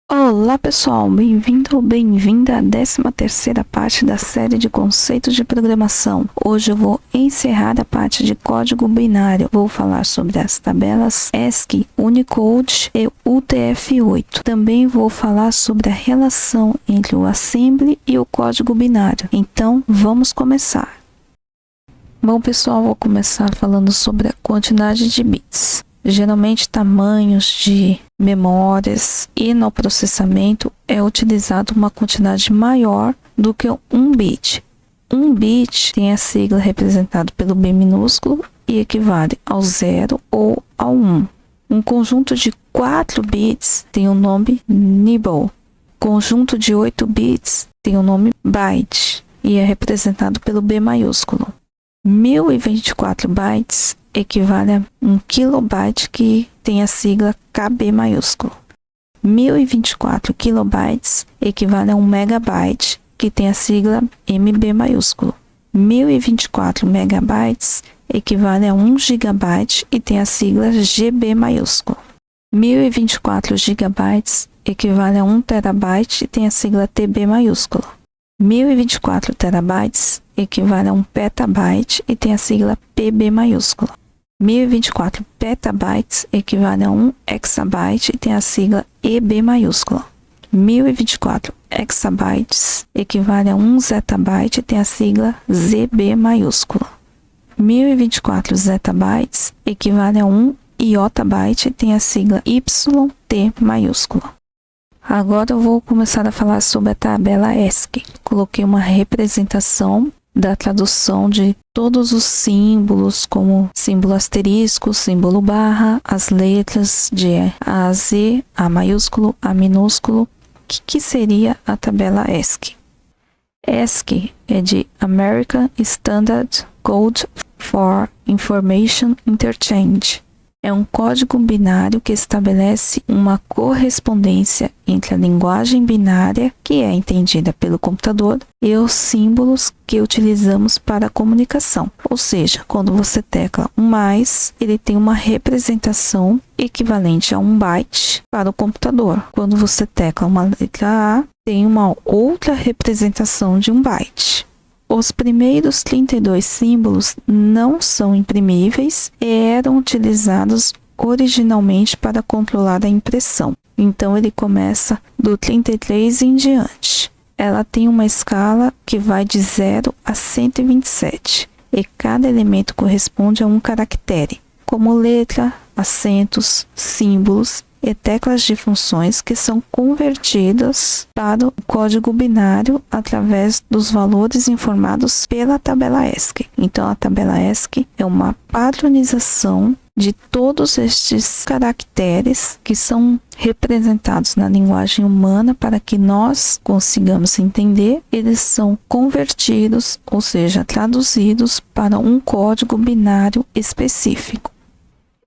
Olá pessoal, bem-vindo ou bem-vinda à 13ª parte da série de conceitos de programação. Hoje eu vou encerrar a parte de código binário. Vou falar sobre as tabelas ASCII, Unicode e UTF-8. Também vou falar sobre a relação entre o assembly e o código binário. Então, vamos começar. Bom pessoal, vou começar falando sobre a quantidade de bits. Geralmente, tamanhos de memórias e no processamento é utilizado uma quantidade maior do que um bit. Um bit tem a sigla representada pelo B minúsculo e equivale ao 0 ou ao 1. Um conjunto de 4 bits tem o nome nibble. Conjunto de 8 bits tem o nome byte e é representado pelo B maiúsculo. 1024 bytes equivale a 1 kilobyte, que tem a sigla KB maiúsculo. 1024 kilobytes equivale a 1 megabyte, que tem a sigla MB maiúsculo. 1024 megabytes equivale a 1 gigabyte e tem a sigla GB maiúsculo. 1024 gigabytes equivale a 1 terabyte e tem a sigla TB maiúsculo. 1024 terabytes equivale a 1 petabyte e tem a sigla PB maiúsculo. 1024 petabytes equivale a 1 exabyte e tem a sigla EB maiúscula. 1024 exabytes equivale a 1 zettabyte e tem a sigla ZB maiúscula. 1024 zettabytes equivale a 1 iotabyte e tem a sigla YT maiúscula. Agora eu vou começar a falar sobre a tabela ASCII. Coloquei uma representação da tradução de todos os símbolos, como símbolo asterisco, símbolo barra, as letras de A a Z, A maiúsculo, A minúsculo. O que seria a tabela ASCII? ASCII é de American Standard Code for Information Interchange. É um código binário que estabelece uma correspondência entre a linguagem binária, que é entendida pelo computador, e os símbolos que utilizamos para a comunicação. Ou seja, quando você tecla um mais, ele tem uma representação equivalente a 1 byte para o computador. Quando você tecla uma letra A, tem uma outra representação de 1 byte. Os primeiros 32 símbolos não são imprimíveis e eram utilizados originalmente para controlar a impressão. Então, ele começa do 33 em diante. Ela tem uma escala que vai de 0 a 127 e cada elemento corresponde a um caractere, como letra, acentos, símbolos e teclas de funções que são convertidas para o código binário através dos valores informados pela tabela ASCII. Então, a tabela ASCII é uma padronização de todos estes caracteres que são representados na linguagem humana para que nós consigamos entender. Eles são convertidos, ou seja, traduzidos para um código binário específico.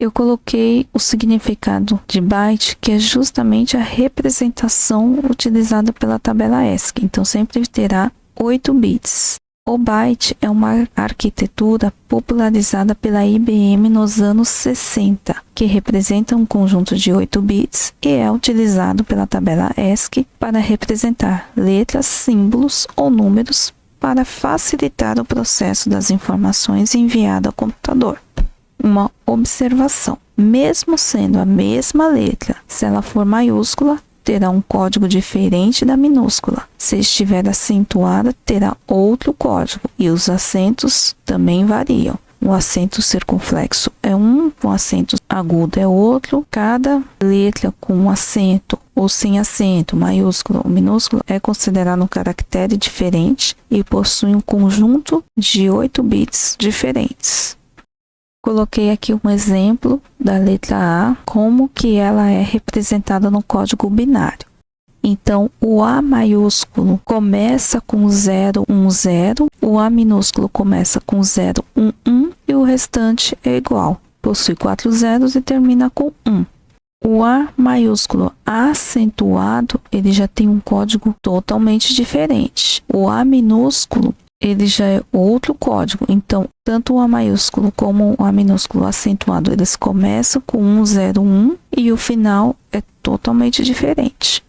Eu coloquei o significado de byte, que é justamente a representação utilizada pela tabela ASCII. Então, sempre terá 8 bits. O byte é uma arquitetura popularizada pela IBM nos anos 60, que representa um conjunto de 8 bits e é utilizado pela tabela ASCII para representar letras, símbolos ou números para facilitar o processo das informações enviadas ao computador. Uma observação: mesmo sendo a mesma letra, se ela for maiúscula, terá um código diferente da minúscula. Se estiver acentuada, terá outro código, e os acentos também variam. O acento circunflexo é um, o acento agudo é outro. Cada letra com um acento ou sem acento, maiúsculo ou minúsculo, é considerado um caractere diferente e possui um conjunto de 8 bits diferentes. Coloquei aqui um exemplo da letra A, como que ela é representada no código binário. Então, o A maiúsculo começa com 010, o A minúsculo começa com 011 e o restante é igual. Possui 4 zeros e termina com 1. O A maiúsculo acentuado, ele já tem um código totalmente diferente. O A minúsculo, ele já é outro código. Então, tanto o A maiúsculo como o A minúsculo acentuado, eles começam com 101 e o final é totalmente diferente.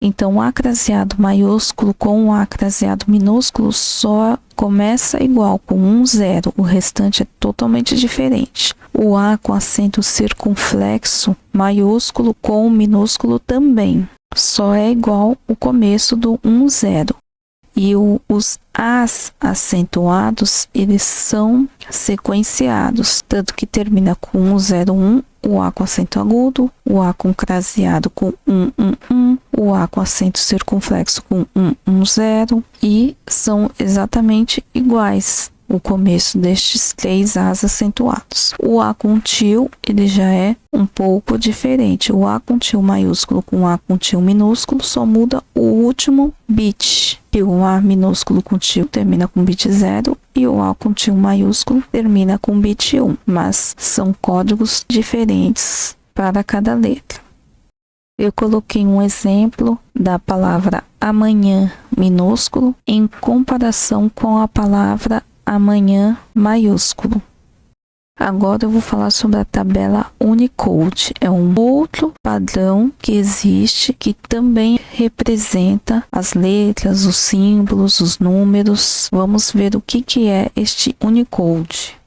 Então, o A craseado maiúsculo com o A craseado minúsculo só começa igual, com 1, 0. O restante é totalmente diferente. O A com acento circunflexo maiúsculo com o minúsculo também. Só é igual o começo do 1, 0. E os As acentuados, eles são sequenciados, tanto que termina com 1, 0, 1, o A com acento agudo, o A com craseado com 1, 1, 1, o A com acento circunflexo com 1, 1, 0, e são exatamente iguais o começo destes 3 As acentuados. O A com tio, ele já é um pouco diferente. O A com tio maiúsculo com A com tio minúsculo só muda o último bit. E o A minúsculo com tio termina com bit 0 e o A com tio maiúsculo termina com bit 1. Mas são códigos diferentes para cada letra. Eu coloquei um exemplo da palavra amanhã minúsculo em comparação com a palavra amanhã maiúsculo. Agora eu vou falar sobre a tabela Unicode. É um outro padrão que existe que também representa as letras, os símbolos, os números. Vamos ver o que é este Unicode.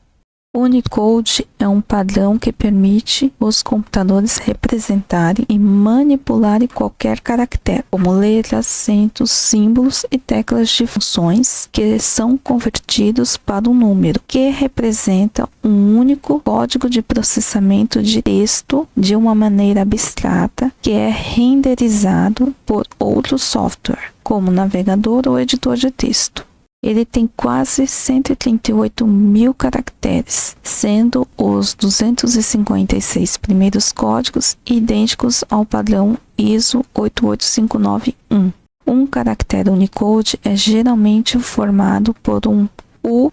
Unicode é um padrão que permite os computadores representarem e manipularem qualquer caractere, como letras, acentos, símbolos e teclas de funções que são convertidos para um número, que representa um único código de processamento de texto de uma maneira abstrata que é renderizado por outro software, como navegador ou editor de texto. Ele tem quase 138 mil caracteres, sendo os 256 primeiros códigos idênticos ao padrão ISO 88591. Um caractere Unicode é geralmente formado por um U+,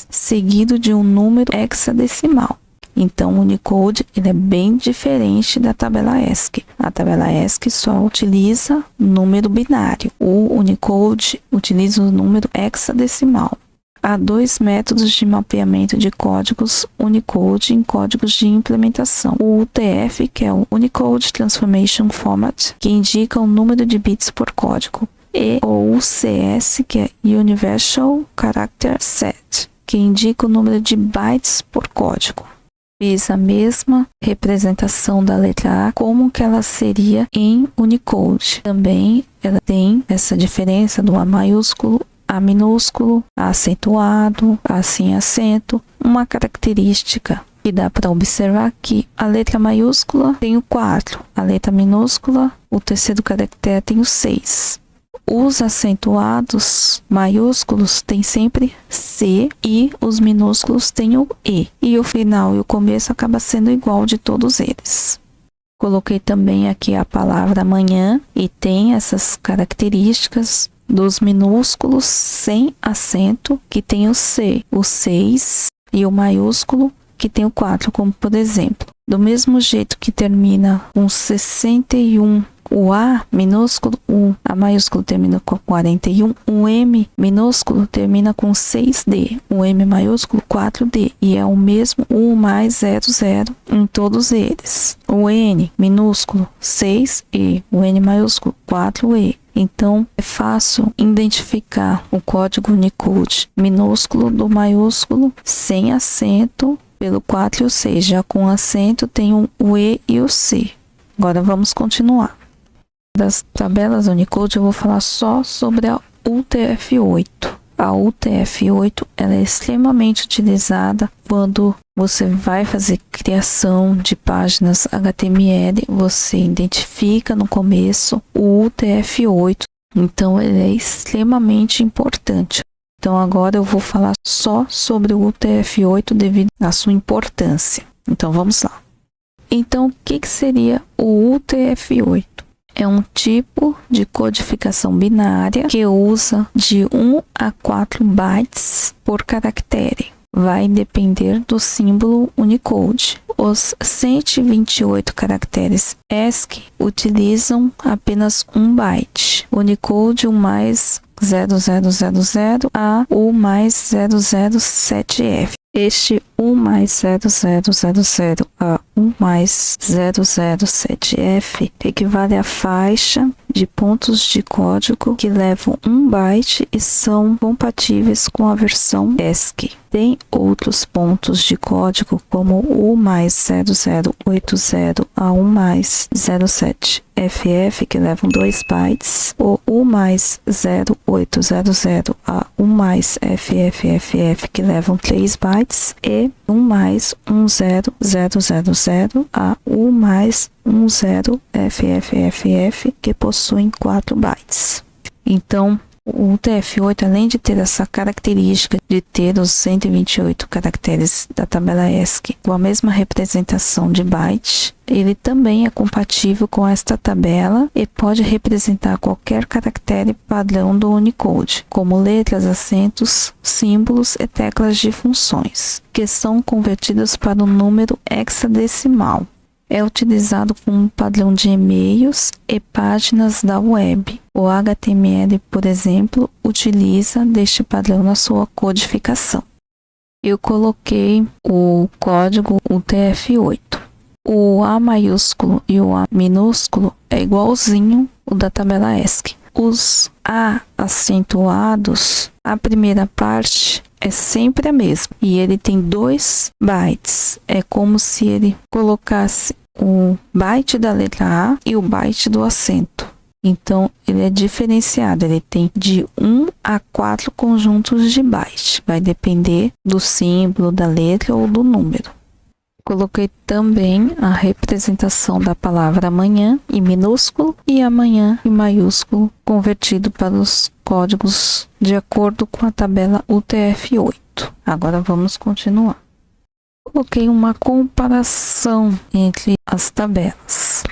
seguido de um número hexadecimal. Então, o Unicode ele é bem diferente da tabela ASCII. A tabela ASCII só utiliza número binário. O Unicode utiliza o número hexadecimal. Há 2 métodos de mapeamento de códigos Unicode em códigos de implementação. O UTF, que é o Unicode Transformation Format, que indica o número de bits por código. E o UCS, que é Universal Character Set, que indica o número de bytes por código. Fiz a mesma representação da letra A como que ela seria em Unicode. Também ela tem essa diferença do A maiúsculo, A minúsculo, A acentuado, A sem acento. Uma característica que dá para observar que a letra maiúscula tem o 4, a letra minúscula, o terceiro caractere tem o 6. Os acentuados maiúsculos têm sempre C e os minúsculos têm o E. E o final e o começo acaba sendo igual de todos eles. Coloquei também aqui a palavra amanhã e tem essas características dos minúsculos sem acento, que tem o C, o 6 e o maiúsculo, que tem o 4, como por exemplo. Do mesmo jeito que termina com 61, o A minúsculo, o A maiúsculo termina com 41, o M minúsculo termina com 6D, o M maiúsculo 4D, e é o mesmo 1 mais 00 em todos eles. O N minúsculo 6E, o N maiúsculo 4E. Então, é fácil identificar o código Unicode minúsculo do maiúsculo sem acento pelo 4 e o 6. Já com acento tem o E e o C. Agora vamos continuar. Das tabelas Unicode eu vou falar só sobre a UTF-8. A UTF-8 ela é extremamente utilizada quando você vai fazer criação de páginas HTML, você identifica no começo o UTF-8, então ele é extremamente importante. Então agora eu vou falar só sobre o UTF-8 devido à sua importância. Então vamos lá. Então o que seria o UTF-8? É um tipo de codificação binária que usa de 1 a 4 bytes por caractere. Vai depender do símbolo Unicode. Os 128 caracteres ASCII utilizam apenas 1 byte. Unicode 1 mais 0000 a 1 mais 007F. Este 1 mais 0000 a 1 mais 007F equivale à faixa de pontos de código que levam 1 byte e são compatíveis com a versão ESC. Tem outros pontos de código como o +0080 a 1+07 FF que levam 2 bytes, ou o +0800 a 1+FFFF que levam 3 bytes e 1+10000 a 1+10FFFF que possuem 4 bytes. Então, o UTF-8, além de ter essa característica de ter os 128 caracteres da tabela ESC com a mesma representação de byte, ele também é compatível com esta tabela e pode representar qualquer caractere padrão do Unicode, como letras, acentos, símbolos e teclas de funções, que são convertidos para o número hexadecimal. É utilizado como padrão de e-mails e páginas da web. O HTML, por exemplo, utiliza deste padrão na sua codificação. Eu coloquei o código UTF-8. O A maiúsculo e o A minúsculo é igualzinho o da tabela ESC. Os A acentuados, a primeira parte é sempre a mesma e ele tem 2 bytes. É como se ele colocasse o byte da letra A e o byte do acento. Então, ele é diferenciado, ele tem de 1 a 4 conjuntos de bytes. Vai depender do símbolo, da letra ou do número. Coloquei também a representação da palavra amanhã em minúsculo e amanhã em maiúsculo, convertido para os códigos de acordo com a tabela UTF-8. Agora vamos continuar. Coloquei uma comparação entre as tabelas.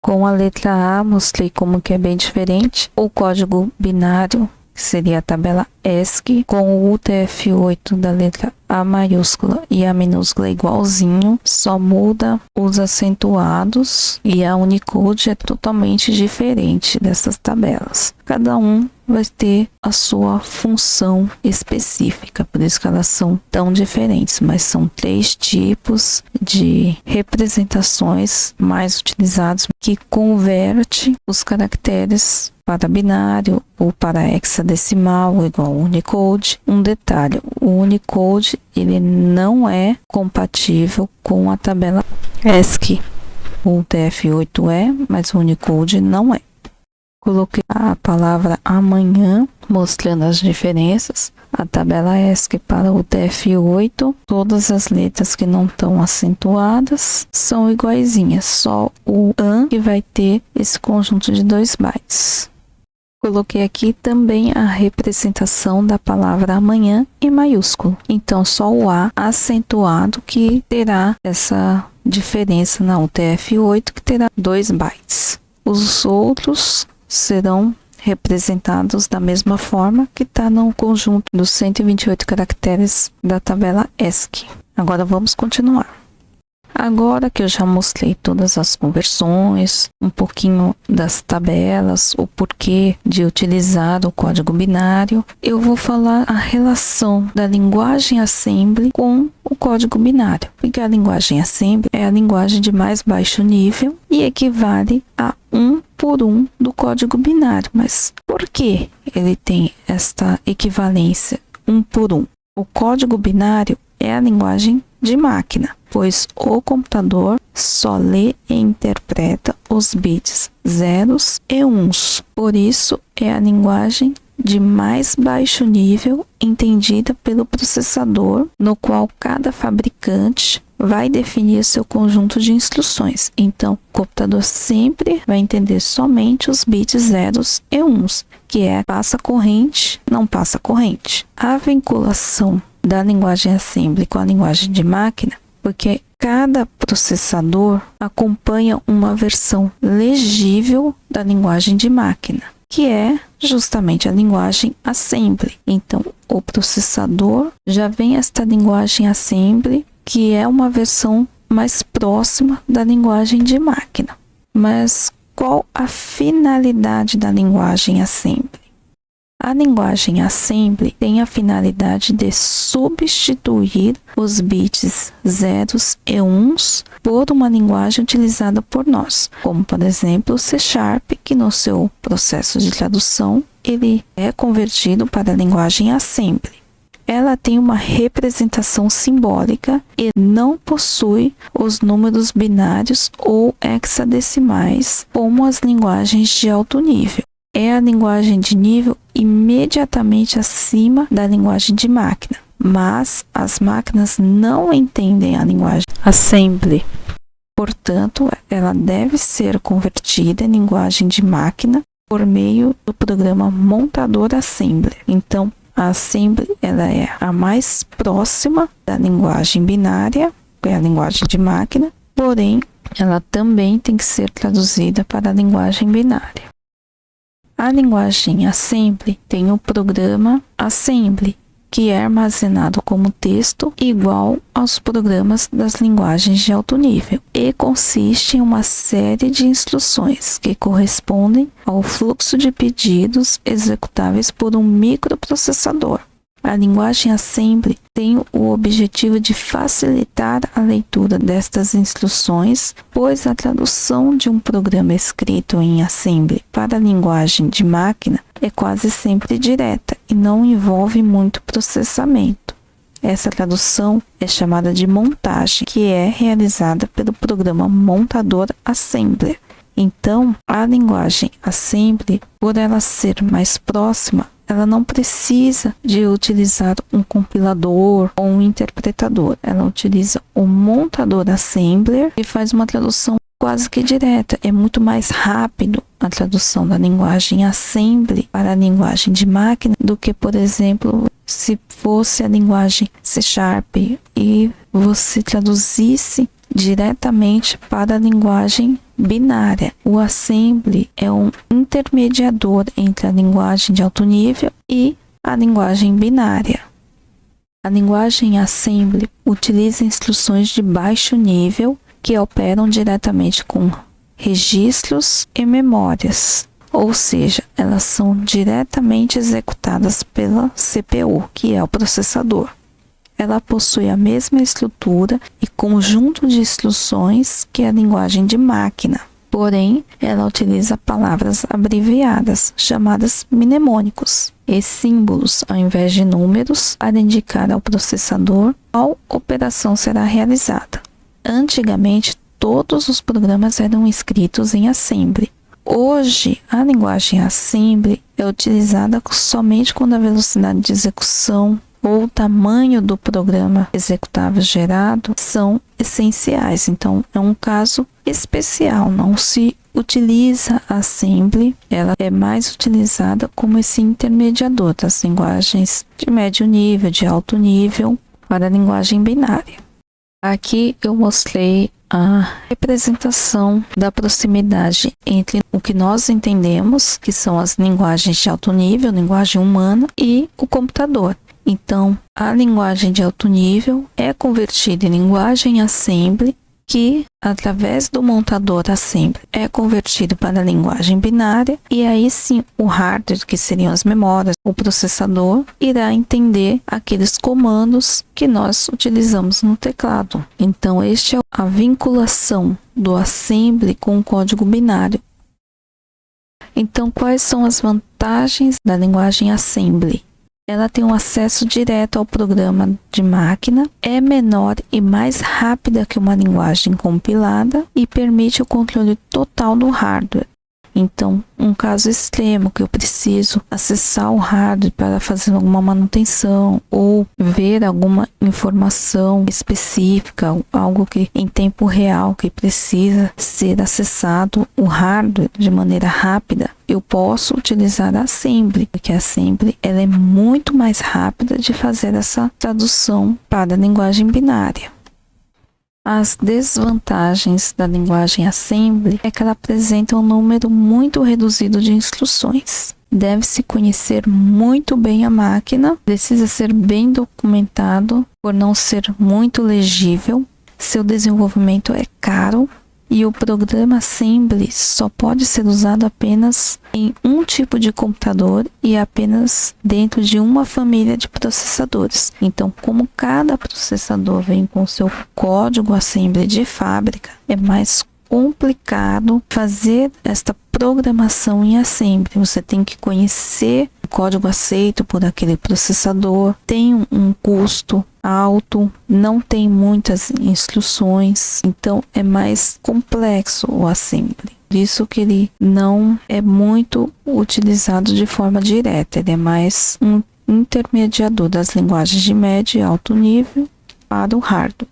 Com a letra A, mostrei como que é bem diferente. O código binário, que seria a tabela ESC, com o UTF-8 da letra A maiúscula e A minúscula igualzinho, só muda os acentuados e a Unicode é totalmente diferente dessas tabelas. Cada um vai ter a sua função específica, por isso que elas são tão diferentes, mas são 3 tipos de representações mais utilizados que converte os caracteres para binário ou para hexadecimal igual ao Unicode. Um detalhe, o Unicode ele não é compatível com a tabela ESC. O UTF-8 é, mas o Unicode não é. Coloquei a palavra amanhã, mostrando as diferenças. A tabela ESC para o UTF-8, todas as letras que não estão acentuadas são iguaizinhas, só o AN que vai ter esse conjunto de 2 bytes. Coloquei aqui também a representação da palavra amanhã em maiúsculo. Então, só o A acentuado que terá essa diferença na UTF-8, que terá 2 bytes. Os outros serão representados da mesma forma que está no conjunto dos 128 caracteres da tabela ESC. Agora vamos continuar. Agora que eu já mostrei todas as conversões, um pouquinho das tabelas, o porquê de utilizar o código binário, eu vou falar a relação da linguagem assembly com o código binário. Porque a linguagem assembly é a linguagem de mais baixo nível e equivale a 1 por 1 do código binário. Mas por que ele tem esta equivalência 1 por 1? O código binário é a linguagem de máquina, pois o computador só lê e interpreta os bits zeros e uns. Por isso, é a linguagem de mais baixo nível entendida pelo processador, no qual cada fabricante vai definir seu conjunto de instruções. Então, o computador sempre vai entender somente os bits zeros e uns, que é passa corrente, não passa corrente. A vinculação da linguagem assembly com a linguagem de máquina, porque cada processador acompanha uma versão legível da linguagem de máquina, que é justamente a linguagem assembly. Então, o processador já vem esta linguagem assembly, que é uma versão mais próxima da linguagem de máquina. Mas qual a finalidade da linguagem assembly? A linguagem Assembly tem a finalidade de substituir os bits 0 e 1 por uma linguagem utilizada por nós, como por exemplo o C#, que no seu processo de tradução ele é convertido para a linguagem Assembly. Ela tem uma representação simbólica e não possui os números binários ou hexadecimais como as linguagens de alto nível. É a linguagem de nível imediatamente acima da linguagem de máquina, mas as máquinas não entendem a linguagem Assembly. Portanto, ela deve ser convertida em linguagem de máquina por meio do programa montador Assembly. Então, a Assembly ela é a mais próxima da linguagem binária, que é a linguagem de máquina, porém, ela também tem que ser traduzida para a linguagem binária. A linguagem Assembly tem o programa Assembly, que é armazenado como texto igual aos programas das linguagens de alto nível e consiste em uma série de instruções que correspondem ao fluxo de pedidos executáveis por um microprocessador. A linguagem Assembly tem o objetivo de facilitar a leitura destas instruções, pois a tradução de um programa escrito em Assembly para a linguagem de máquina é quase sempre direta e não envolve muito processamento. Essa tradução é chamada de montagem, que é realizada pelo programa montador Assembler. Então, a linguagem Assembly, por ela ser mais próxima, ela não precisa de utilizar um compilador ou um interpretador. Ela utiliza o montador Assembler e faz uma tradução quase que direta. É muito mais rápido a tradução da linguagem Assembly para a linguagem de máquina do que, por exemplo, se fosse a linguagem C# e você traduzisse diretamente para a linguagem binária. O Assembly é um intermediador entre a linguagem de alto nível e a linguagem binária. A linguagem Assembly utiliza instruções de baixo nível que operam diretamente com registros e memórias, ou seja, elas são diretamente executadas pela CPU, que é o processador. Ela possui a mesma estrutura e conjunto de instruções que a linguagem de máquina, porém, ela utiliza palavras abreviadas, chamadas mnemônicos, e símbolos ao invés de números para indicar ao processador qual operação será realizada. Antigamente, todos os programas eram escritos em Assembly. Hoje, a linguagem Assembly é utilizada somente quando a velocidade de execução ou o tamanho do programa executável gerado são essenciais. Então, é um caso especial, não se utiliza a Assembly, ela é mais utilizada como esse intermediador das linguagens de médio nível, de alto nível, para a linguagem binária. Aqui eu mostrei a representação da proximidade entre o que nós entendemos, que são as linguagens de alto nível, linguagem humana, e o computador. Então, a linguagem de alto nível é convertida em linguagem Assembly, que, através do montador Assembly, é convertido para a linguagem binária, e aí sim o hardware, que seriam as memórias, o processador, irá entender aqueles comandos que nós utilizamos no teclado. Então, esta é a vinculação do Assembly com o código binário. Então, quais são as vantagens da linguagem Assembly? Ela tem um acesso direto ao programa de máquina, é menor e mais rápida que uma linguagem compilada e permite o controle total do hardware. Então, um caso extremo que eu preciso acessar o hardware para fazer alguma manutenção ou ver alguma informação específica, algo que em tempo real que precisa ser acessado o hardware de maneira rápida, eu posso utilizar a Assembly, porque a Assembly ela é muito mais rápida de fazer essa tradução para a linguagem binária. As desvantagens da linguagem Assembly é que ela apresenta um número muito reduzido de instruções. Deve-se conhecer muito bem a máquina, precisa ser bem documentado por não ser muito legível. Seu desenvolvimento é caro E o programa Assembly só pode ser usado apenas em um tipo de computador e apenas dentro de uma família de processadores. Então, como cada processador vem com seu código Assembly de fábrica, é mais complicado fazer esta programação em Assembly. Você tem que conhecer o código aceito por aquele processador, tem um custo alto, não tem muitas instruções, então é mais complexo o Assembly. Por isso que ele não é muito utilizado de forma direta, ele é mais um intermediador das linguagens de médio e alto nível para o hardware.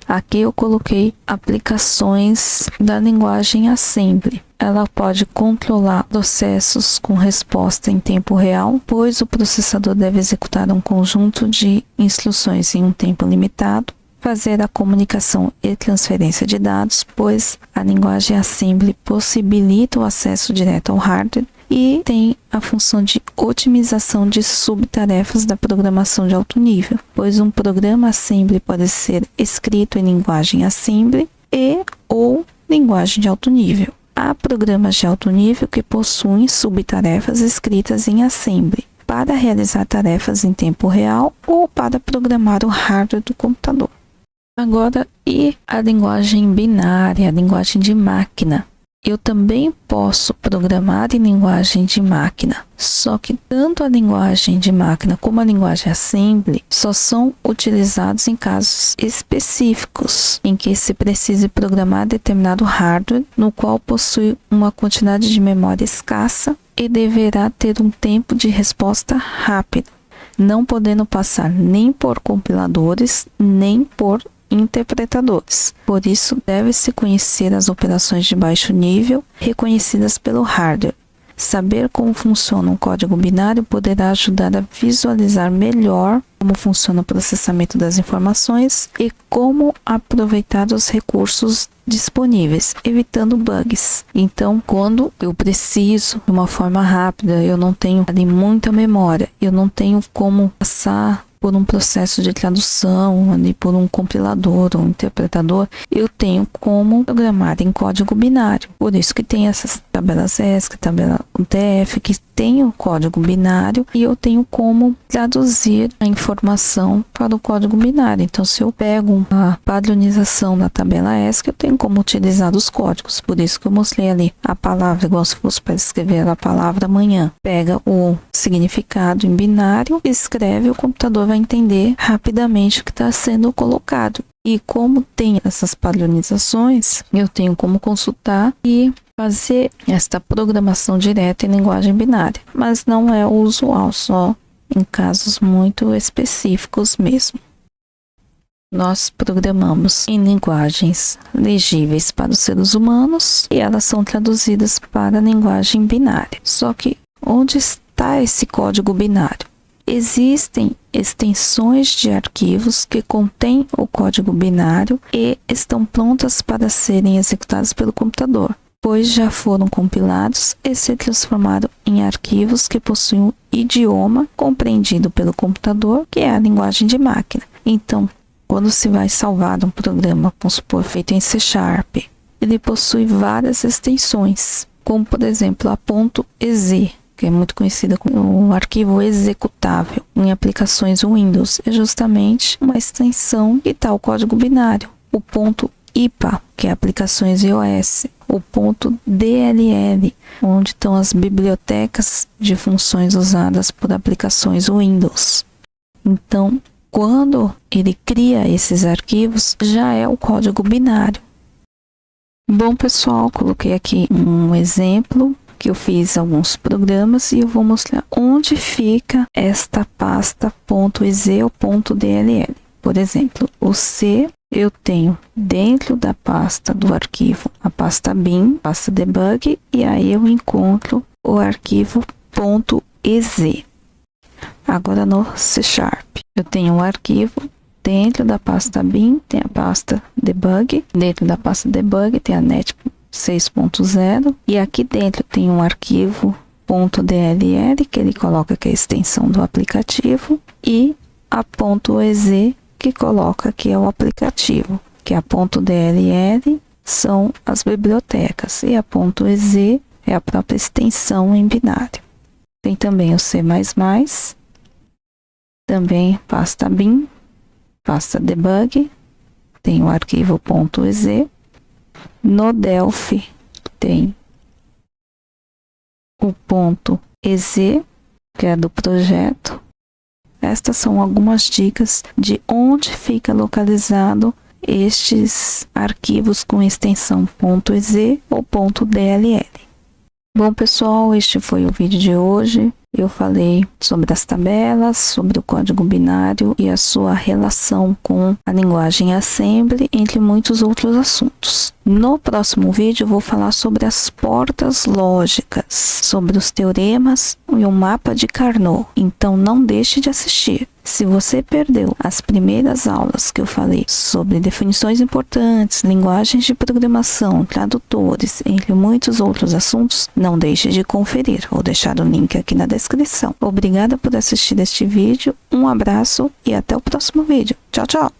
Aqui eu coloquei aplicações da linguagem Assembly. Ela pode controlar processos com resposta em tempo real, pois o processador deve executar um conjunto de instruções em um tempo limitado, fazer a comunicação e transferência de dados, pois a linguagem Assembly possibilita o acesso direto ao hardware, e tem a função de otimização de subtarefas da programação de alto nível, pois um programa Assembly pode ser escrito em linguagem Assembly e ou linguagem de alto nível. Há programas de alto nível que possuem subtarefas escritas em Assembly para realizar tarefas em tempo real ou para programar o hardware do computador. Agora, e a linguagem binária, a linguagem de máquina? Eu também posso programar em linguagem de máquina, só que tanto a linguagem de máquina como a linguagem Assembly só são utilizados em casos específicos, em que se precise programar determinado hardware, no qual possui uma quantidade de memória escassa e deverá ter um tempo de resposta rápido, não podendo passar nem por compiladores, nem por interpretadores. Por isso, deve-se conhecer as operações de baixo nível reconhecidas pelo hardware. Saber como funciona um código binário poderá ajudar a visualizar melhor como funciona o processamento das informações e como aproveitar os recursos disponíveis, evitando bugs. Então, quando eu preciso de uma forma rápida, eu não tenho ali muita memória, eu não tenho como passar por um processo de tradução, ali por um compilador ou um interpretador, eu tenho como programar em código binário. Por isso que tem essas tabelas ESC, tabela UTF, que tem o código binário, e eu tenho como traduzir a informação para o código binário. Então, se eu pego a padronização da tabela ESC, eu tenho como utilizar os códigos. Por isso que eu mostrei ali a palavra, igual se fosse para escrever a palavra amanhã. Pega o significado em binário, escreve, o computador vai entender rapidamente o que está sendo colocado. E como tem essas padronizações, eu tenho como consultar e fazer esta programação direta em linguagem binária. Mas não é o usual, só em casos muito específicos mesmo. Nós programamos em linguagens legíveis para os seres humanos e elas são traduzidas para a linguagem binária. Só que onde está esse código binário? Existem extensões de arquivos que contêm o código binário e estão prontas para serem executadas pelo computador, pois já foram compilados e se transformaram em arquivos que possuem um idioma compreendido pelo computador, que é a linguagem de máquina. Então, quando se vai salvar um programa, vamos supor, feito em C#, ele possui várias extensões, como por exemplo a .ez, que é muito conhecida como um arquivo executável em aplicações Windows. É justamente uma extensão que está o código binário. O .ipa, que é aplicações iOS. O .dll, onde estão as bibliotecas de funções usadas por aplicações Windows. Então, quando ele cria esses arquivos, já é o código binário. Bom, pessoal, coloquei aqui um exemplo que eu fiz alguns programas e eu vou mostrar onde fica esta pasta .ez ou .dll. Por exemplo, o C eu tenho dentro da pasta do arquivo a pasta bin, pasta debug, e aí eu encontro o arquivo .ez. Agora no C#, eu tenho um arquivo dentro da pasta bin, tem a pasta debug, dentro da pasta debug tem a net 6.0 e aqui dentro tem um arquivo .dll que ele coloca que é a extensão do aplicativo e a .ez que coloca que é o aplicativo, que é a .dll são as bibliotecas e a .ez é a própria extensão em binário. Tem também o C++, também pasta bin, pasta debug, tem o arquivo .ez. No Delphi tem o .ez, que é do projeto. Estas são algumas dicas de onde fica localizado estes arquivos com extensão .ez ou .dll. Bom, pessoal, este foi o vídeo de hoje. Eu falei sobre as tabelas, sobre o código binário e a sua relação com a linguagem Assembly, entre muitos outros assuntos. No próximo vídeo eu vou falar sobre as portas lógicas, sobre os teoremas e o mapa de Carnot. Então não deixe de assistir. Se você perdeu as primeiras aulas que eu falei sobre definições importantes, linguagens de programação, tradutores, entre muitos outros assuntos, não deixe de conferir. Vou deixar o link aqui na descrição. Obrigada por assistir este vídeo, um abraço e até o próximo vídeo. Tchau, tchau!